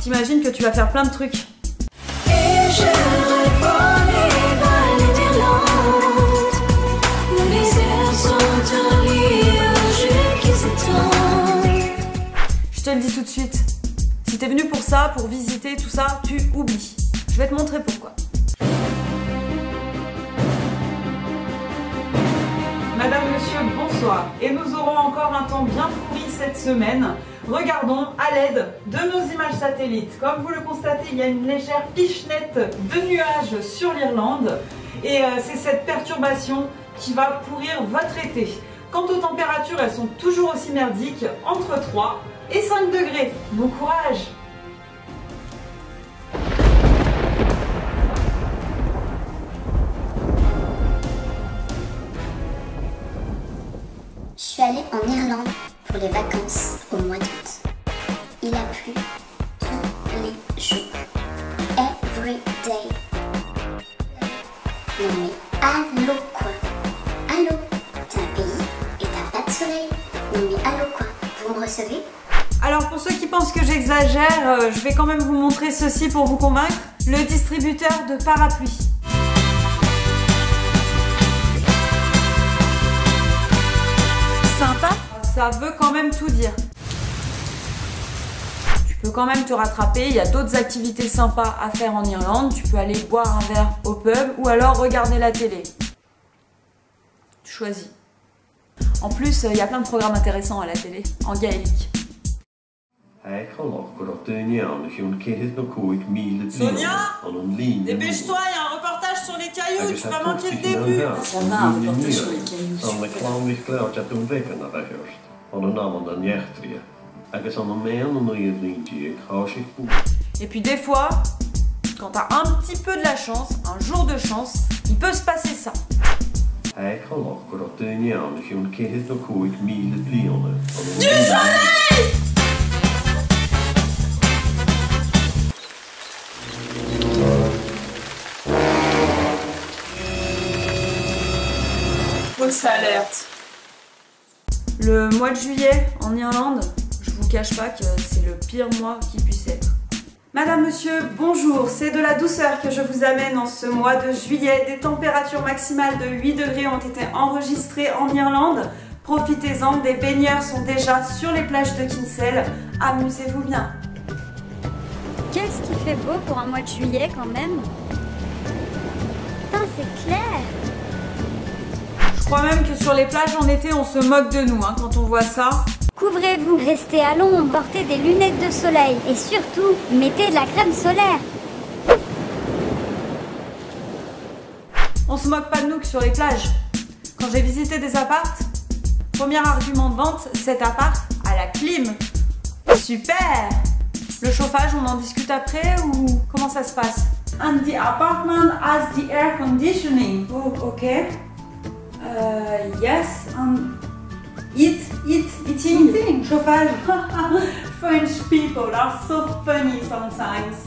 t'imagines que tu vas faire plein de trucs. Et je revois les vallées d'Irlande, où les airs sont un nuage qui s'étend. Je te le dis tout de suite, si t'es venu pour ça, pour visiter tout ça, tu oublies. Je vais te montrer pourquoi. Madame, monsieur, bonsoir. Et nous aurons encore un temps bien pourri cette semaine. Regardons à l'aide de nos images satellites. Comme vous le constatez, il y a une légère pichenette de nuages sur l'Irlande. Et c'est cette perturbation qui va pourrir votre été. Quant aux températures, elles sont toujours aussi merdiques, entre 3 et 5 degrés. Bon courage! Je suis allée en Irlande pour les vacances au mois d'août. Il a plu tous les jours. Every day. Non mais allô quoi? Allô? T'es un pays et t'as pas de soleil? Non mais allô quoi? Vous me recevez? Alors pour ceux qui pensent que j'exagère, je vais quand même vous montrer ceci pour vous convaincre. Le distributeur de parapluies. Sympa, ça veut quand même tout dire. Tu peux quand même te rattraper, il y a d'autres activités sympas à faire en Irlande. Tu peux aller boire un verre au pub ou alors regarder la télé. Tu choisis. En plus, il y a plein de programmes intéressants à la télé, en gaélique. Sonia, dépêche-toi, il y a un reportage sur les cailloux, tu vas manquer le début. Ça va, un reportage sur les cailloux, Et puis des fois, quand t'as un petit peu de la chance, un jour de chance, il peut se passer ça. Du soleil! Fausse alerte. Le mois de juillet en Irlande, je vous cache pas que c'est le pire mois qui puisse être. Madame, monsieur, bonjour, c'est de la douceur que je vous amène en ce mois de juillet. Des températures maximales de 8 degrés ont été enregistrées en Irlande. Profitez-en, des baigneurs sont déjà sur les plages de Kinsale. Amusez-vous bien. Qu'est-ce qui fait beau pour un mois de juillet quand même? Putain, c'est clair! Je crois même que sur les plages en été, on se moque de nous hein, quand on voit ça. Couvrez-vous, restez à l'ombre, portez des lunettes de soleil et surtout, mettez de la crème solaire. On se moque pas de nous que sur les plages. Quand j'ai visité des apparts, premier argument de vente, cet appart a la clim. Super! Le chauffage, on en discute après ou comment ça se passe? And the apartment has the air conditioning. Oh, ok. Yes. Eating. Chauffage. French people are so funny sometimes.